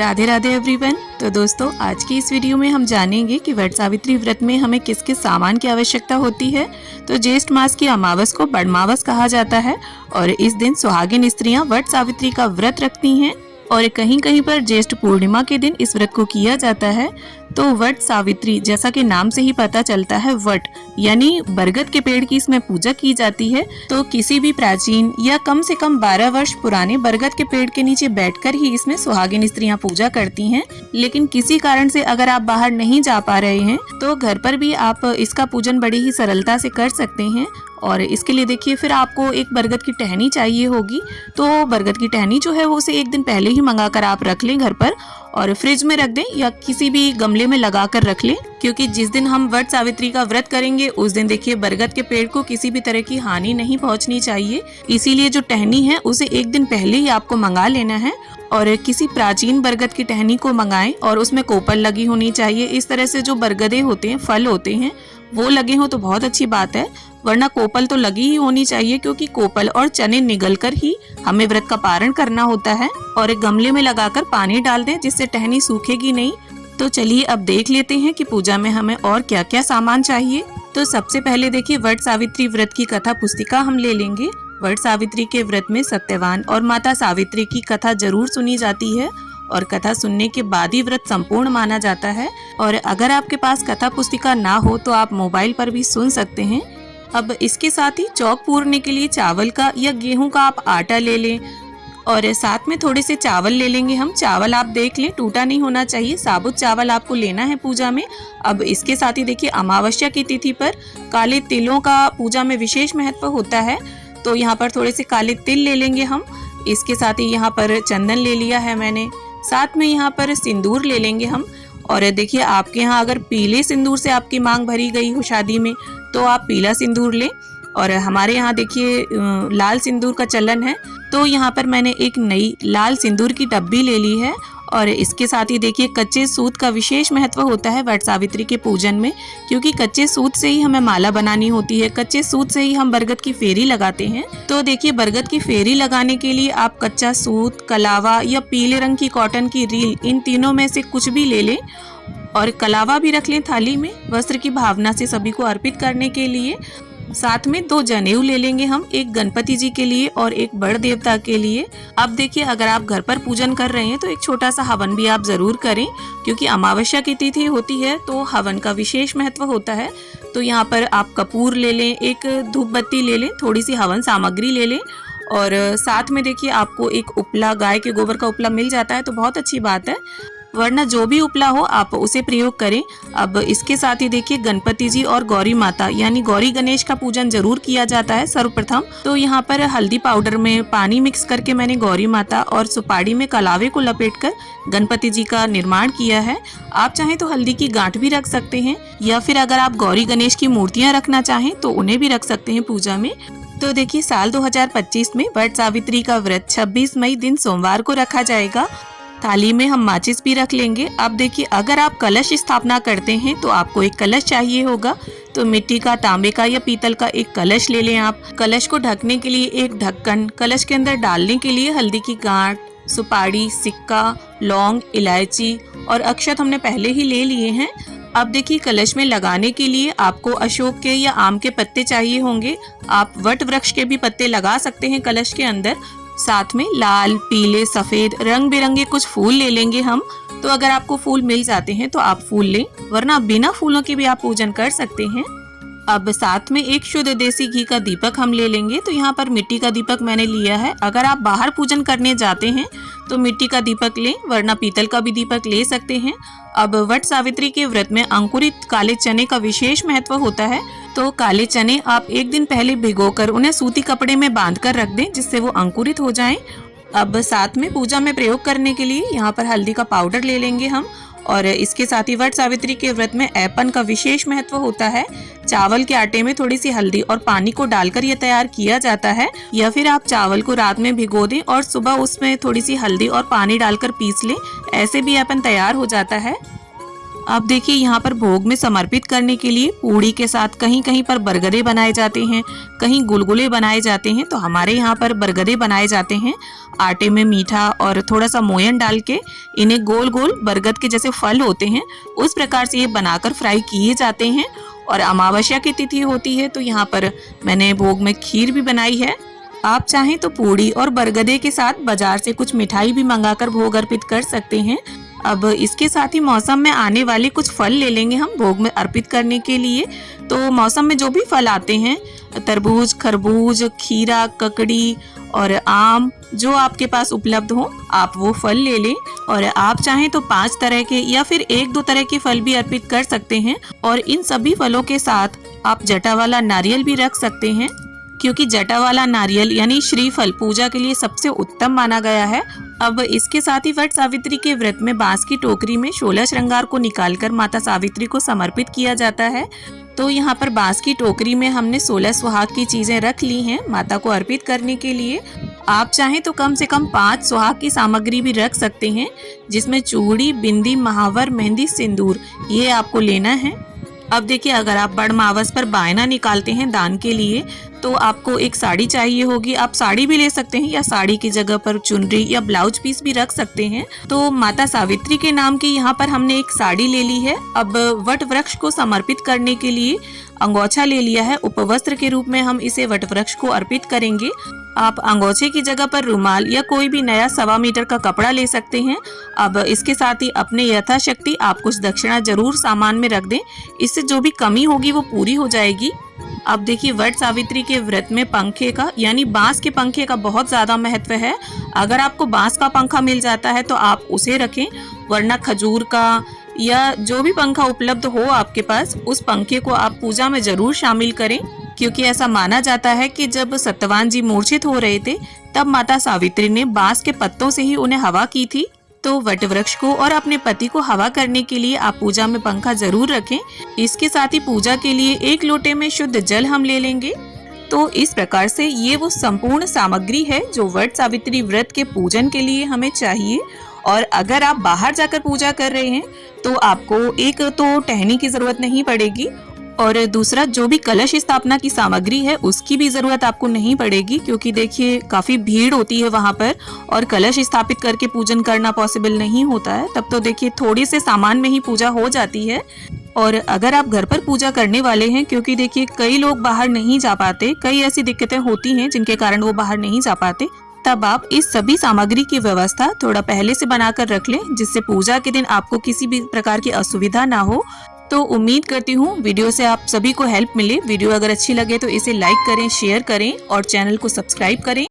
Radhe Radhe everyone. तो दोस्तों आज की इस वीडियो में हम जानेंगे कि वट सावित्री व्रत में हमें किस किस सामान की आवश्यकता होती है। तो ज्येष्ठ मास की अमावस को बड़मावस कहा जाता है और इस दिन सुहागिन स्त्रियां वट सावित्री का व्रत रखती हैं और कहीं कहीं पर ज्येष्ठ पूर्णिमा के दिन इस व्रत को किया जाता है। तो वट सावित्री जैसा कि नाम से ही पता चलता है, वट यानी बरगद के पेड़ की इसमें पूजा की जाती है। तो किसी भी प्राचीन या कम से कम 12 वर्ष पुराने बरगद के पेड़ के नीचे बैठकर ही इसमें सुहागिन स्त्रियां पूजा करती हैं। लेकिन किसी कारण से अगर आप बाहर नहीं जा पा रहे हैं तो घर पर भी आप इसका पूजन बड़ी ही सरलता से कर सकते हैं। और इसके लिए देखिए फिर आपको एक बरगद की टहनी चाहिए होगी। तो बरगद की टहनी जो है वो उसे एक दिन पहले ही मंगा कर आप रख लें घर पर और फ्रिज में रख दें या किसी भी गमले में लगा कर रख लें, क्योंकि जिस दिन हम वट सावित्री का व्रत करेंगे उस दिन देखिए बरगद के पेड़ को किसी भी तरह की हानि नहीं पहुंचनी चाहिए। इसीलिए जो टहनी है उसे एक दिन पहले ही आपको मंगा लेना है और किसी प्राचीन बरगद की टहनी को मंगाएं और उसमें कोपल लगी होनी चाहिए। इस तरह से जो बरगदे होते हैं, फल होते हैं, वो लगे हो तो बहुत अच्छी बात है, वरना कोपल तो लगी ही होनी चाहिए, क्योंकि कोपल और चने निगल कर ही हमें व्रत का पारण करना होता है। और एक गमले में लगाकर पानी डाल दें जिससे टहनी सूखेगी नहीं। तो चलिए अब देख लेते हैं कि पूजा में हमें और क्या क्या सामान चाहिए। तो सबसे पहले देखिए वट सावित्री व्रत की कथा पुस्तिका हम ले लेंगे। वट सावित्री के व्रत में सत्यवान और माता सावित्री की कथा जरूर सुनी जाती है और कथा सुनने के बाद ही व्रत संपूर्ण माना जाता है। और अगर आपके पास कथा पुस्तिका ना हो तो आप मोबाइल पर भी सुन सकते हैं। अब इसके साथ ही चौक पूरने के लिए चावल का या गेहूं का आप आटा ले लें और साथ में थोड़े से चावल ले लेंगे हम। चावल आप देख लें, टूटा नहीं होना चाहिए, साबुत चावल आपको लेना है पूजा में। अब इसके साथ ही देखिए अमावस्या की तिथि पर काले तिलों का पूजा में विशेष महत्व होता है, तो यहाँ पर थोड़े से काले तिल ले लेंगे हम। इसके साथ ही यहाँ पर चंदन ले लिया है मैंने, साथ में यहाँ पर सिंदूर ले लेंगे हम। और देखिए आपके यहाँ अगर पीले सिंदूर से आपकी मांग भरी गई हो शादी में तो आप पीला सिंदूर लें, और हमारे यहाँ देखिए लाल सिंदूर का चलन है, तो यहाँ पर मैंने एक नई लाल सिंदूर की डब्बी ले ली है। और इसके साथ ही देखिए कच्चे सूत का विशेष महत्व होता है वट सावित्री के पूजन में, क्योंकि कच्चे सूत से ही हमें माला बनानी होती है, कच्चे सूत से ही हम बरगद की फेरी लगाते हैं। तो देखिए बरगद की फेरी लगाने के लिए आप कच्चा सूत, कलावा या पीले रंग की कॉटन की रील, इन तीनों में से कुछ भी ले लें और कलावा भी रख लें थाली में, वस्त्र की भावना से सभी को अर्पित करने के लिए। साथ में 2 जनेऊ ले लेंगे हम, एक गणपति जी के लिए और एक बड़ देवता के लिए। अब देखिए अगर आप घर पर पूजन कर रहे हैं तो एक छोटा सा हवन भी आप जरूर करें, क्योंकि अमावस्या की तिथि होती है तो हवन का विशेष महत्व होता है। तो यहाँ पर आप कपूर ले लें, एक धूप बत्ती ले लें, थोड़ी सी हवन सामग्री ले लें और साथ में देखिए आपको एक उपला, गाय के गोबर का उपला मिल जाता है तो बहुत अच्छी बात है, वरना जो भी उपला हो आप उसे प्रयोग करें। अब इसके साथ ही देखिए गणपति जी और गौरी माता यानी गौरी गणेश का पूजन जरूर किया जाता है सर्वप्रथम। तो यहाँ पर हल्दी पाउडर में पानी मिक्स करके मैंने गौरी माता और सुपारी में कलावे को लपेटकर गणपति जी का निर्माण किया है। आप चाहें तो हल्दी की गांठ भी रख सकते हैं, या फिर अगर आप गौरी गणेश की मूर्तियां रखना चाहें तो उन्हें भी रख सकते हैं पूजा में। तो देखिए साल 2025 में वट सावित्री का व्रत 26 मई दिन सोमवार को रखा जाएगा। थाली में हम माचिस भी रख लेंगे। अब देखिए अगर आप कलश स्थापना करते हैं तो आपको एक कलश चाहिए होगा, तो मिट्टी का, तांबे का या पीतल का एक कलश ले लें आप। कलश को ढकने के लिए एक ढक्कन, कलश के अंदर डालने के लिए हल्दी की गांठ, सुपारी, सिक्का, लौंग, इलायची और अक्षत हमने पहले ही ले लिए हैं। अब देखिए कलश में लगाने के लिए आपको अशोक के या आम के पत्ते चाहिए होंगे। आप वट वृक्ष के भी पत्ते लगा सकते हैं कलश के अंदर। साथ में लाल, पीले, सफेद रंग बिरंगे कुछ फूल ले लेंगे हम। तो अगर आपको फूल मिल जाते हैं तो आप फूल लें, वरना बिना फूलों के भी आप पूजन कर सकते हैं। अब साथ में एक शुद्ध देसी घी का दीपक हम ले लेंगे। तो यहाँ पर मिट्टी का दीपक मैंने लिया है। अगर आप बाहर पूजन करने जाते हैं तो मिट्टी का दीपक लें, वरना पीतल का भी दीपक ले सकते हैं। अब वट सावित्री के व्रत में अंकुरित काले चने का विशेष महत्व होता है, तो काले चने आप एक दिन पहले भिगोकर उन्हें सूती कपड़े में बांधकर रख दें जिससे वो अंकुरित हो जाएं। अब साथ में पूजा में प्रयोग करने के लिए यहाँ पर हल्दी का पाउडर ले लेंगे हम। और इसके साथ ही वट सावित्री के व्रत में ऐपन का विशेष महत्व होता है। चावल के आटे में थोड़ी सी हल्दी और पानी को डालकर यह तैयार किया जाता है, या फिर आप चावल को रात में भिगो दें और सुबह उसमें थोड़ी सी हल्दी और पानी डालकर पीस लें, ऐसे भी ऐपन तैयार हो जाता है। अब देखिए यहाँ पर भोग में समर्पित करने के लिए पूड़ी के साथ कहीं कहीं पर बरगदे बनाए जाते हैं, कहीं गुलगुले बनाए जाते हैं। तो हमारे यहाँ पर बरगदे बनाए जाते हैं। आटे में मीठा और थोड़ा सा मोयन डाल के इन्हें गोल गोल बरगद के जैसे फल होते हैं उस प्रकार से ये बनाकर फ्राई किए जाते हैं। और अमावस्या की तिथि होती है तो यहाँ पर मैंने भोग में खीर भी बनाई है। आप चाहें तो पूड़ी और बरगदे के साथ बाजार से कुछ मिठाई भी मंगाकर भोग अर्पित कर सकते हैं। अब इसके साथ ही मौसम में आने वाले कुछ फल ले लेंगे हम भोग में अर्पित करने के लिए। तो मौसम में जो भी फल आते हैं, तरबूज, खरबूज, खीरा, ककड़ी और आम, जो आपके पास उपलब्ध हो आप वो फल ले लें। और आप चाहें तो 5 तरह के या फिर 1-2 तरह के फल भी अर्पित कर सकते हैं। और इन सभी फलों के साथ आप जटा वाला नारियल भी रख सकते हैं, क्योंकि जटा वाला नारियल यानी श्रीफल पूजा के लिए सबसे उत्तम माना गया है। अब इसके साथ ही वट सावित्री के व्रत में बांस की टोकरी में 16 श्रृंगार को निकालकर माता सावित्री को समर्पित किया जाता है। तो यहाँ पर बांस की टोकरी में हमने 16 सुहाग की चीजें रख ली हैं माता को अर्पित करने के लिए। आप चाहें तो कम से कम 5 सुहाग की सामग्री भी रख सकते हैं, जिसमें चूड़ी, बिंदी, महावर, मेहंदी, सिंदूर ये आपको लेना है। अब देखिए, अगर आप बड़मावस पर बायना निकालते हैं दान के लिए तो आपको एक साड़ी चाहिए होगी। आप साड़ी भी ले सकते हैं या साड़ी की जगह पर चुनरी या ब्लाउज पीस भी रख सकते हैं। तो माता सावित्री के नाम की यहाँ पर हमने एक साड़ी ले ली है। अब वट वृक्ष को समर्पित करने के लिए अंगोछा ले लिया है। उपवस्त्र के रूप में हम इसे वट वृक्ष को अर्पित करेंगे। आप अंगोछे की जगह पर रुमाल या कोई भी नया 1.25 मीटर का कपड़ा ले सकते हैं। अब इसके साथ ही अपने यथाशक्ति आप कुछ दक्षिणा जरूर सामान में रख दें, इससे जो भी कमी होगी वो पूरी हो जाएगी। अब देखिए, वट सावित्री के व्रत में पंखे का यानी बांस के पंखे का बहुत ज्यादा महत्व है। अगर आपको बांस का पंखा मिल जाता है तो आप उसे रखें, वरना खजूर का या जो भी पंखा उपलब्ध हो आपके पास उस पंखे को आप पूजा में जरूर शामिल करें, क्योंकि ऐसा माना जाता है कि जब सत्यवान जी मूर्छित हो रहे थे तब माता सावित्री ने बांस के पत्तों से ही उन्हें हवा की थी। तो वट वृक्ष को और अपने पति को हवा करने के लिए आप पूजा में पंखा जरूर रखें। इसके साथ ही पूजा के लिए 1 लोटे में शुद्ध जल हम ले लेंगे। तो इस प्रकार से ये वो संपूर्ण सामग्री है जो वट सावित्री व्रत के पूजन के लिए हमें चाहिए। और अगर आप बाहर जाकर पूजा कर रहे हैं तो आपको एक तो टहनी की जरूरत नहीं पड़ेगी, और दूसरा जो भी कलश स्थापना की सामग्री है उसकी भी जरूरत आपको नहीं पड़ेगी, क्योंकि देखिए काफी भीड़ होती है वहां पर और कलश स्थापित करके पूजन करना पॉसिबल नहीं होता है। तब तो देखिए थोड़े से सामान में ही पूजा हो जाती है। और अगर आप घर पर पूजा करने वाले हैं, क्योंकि देखिए कई लोग बाहर नहीं जा पाते, कई ऐसी दिक्कतें होती हैं जिनके कारण वो बाहर नहीं जा पाते, तब आप इस सभी सामग्री की व्यवस्था थोड़ा पहले से बनाकर रख लें, जिससे पूजा के दिन आपको किसी भी प्रकार की असुविधा ना हो। तो उम्मीद करती हूँ वीडियो से आप सभी को हेल्प मिले। वीडियो अगर अच्छी लगे तो इसे लाइक करें, शेयर करें और चैनल को सब्सक्राइब करें।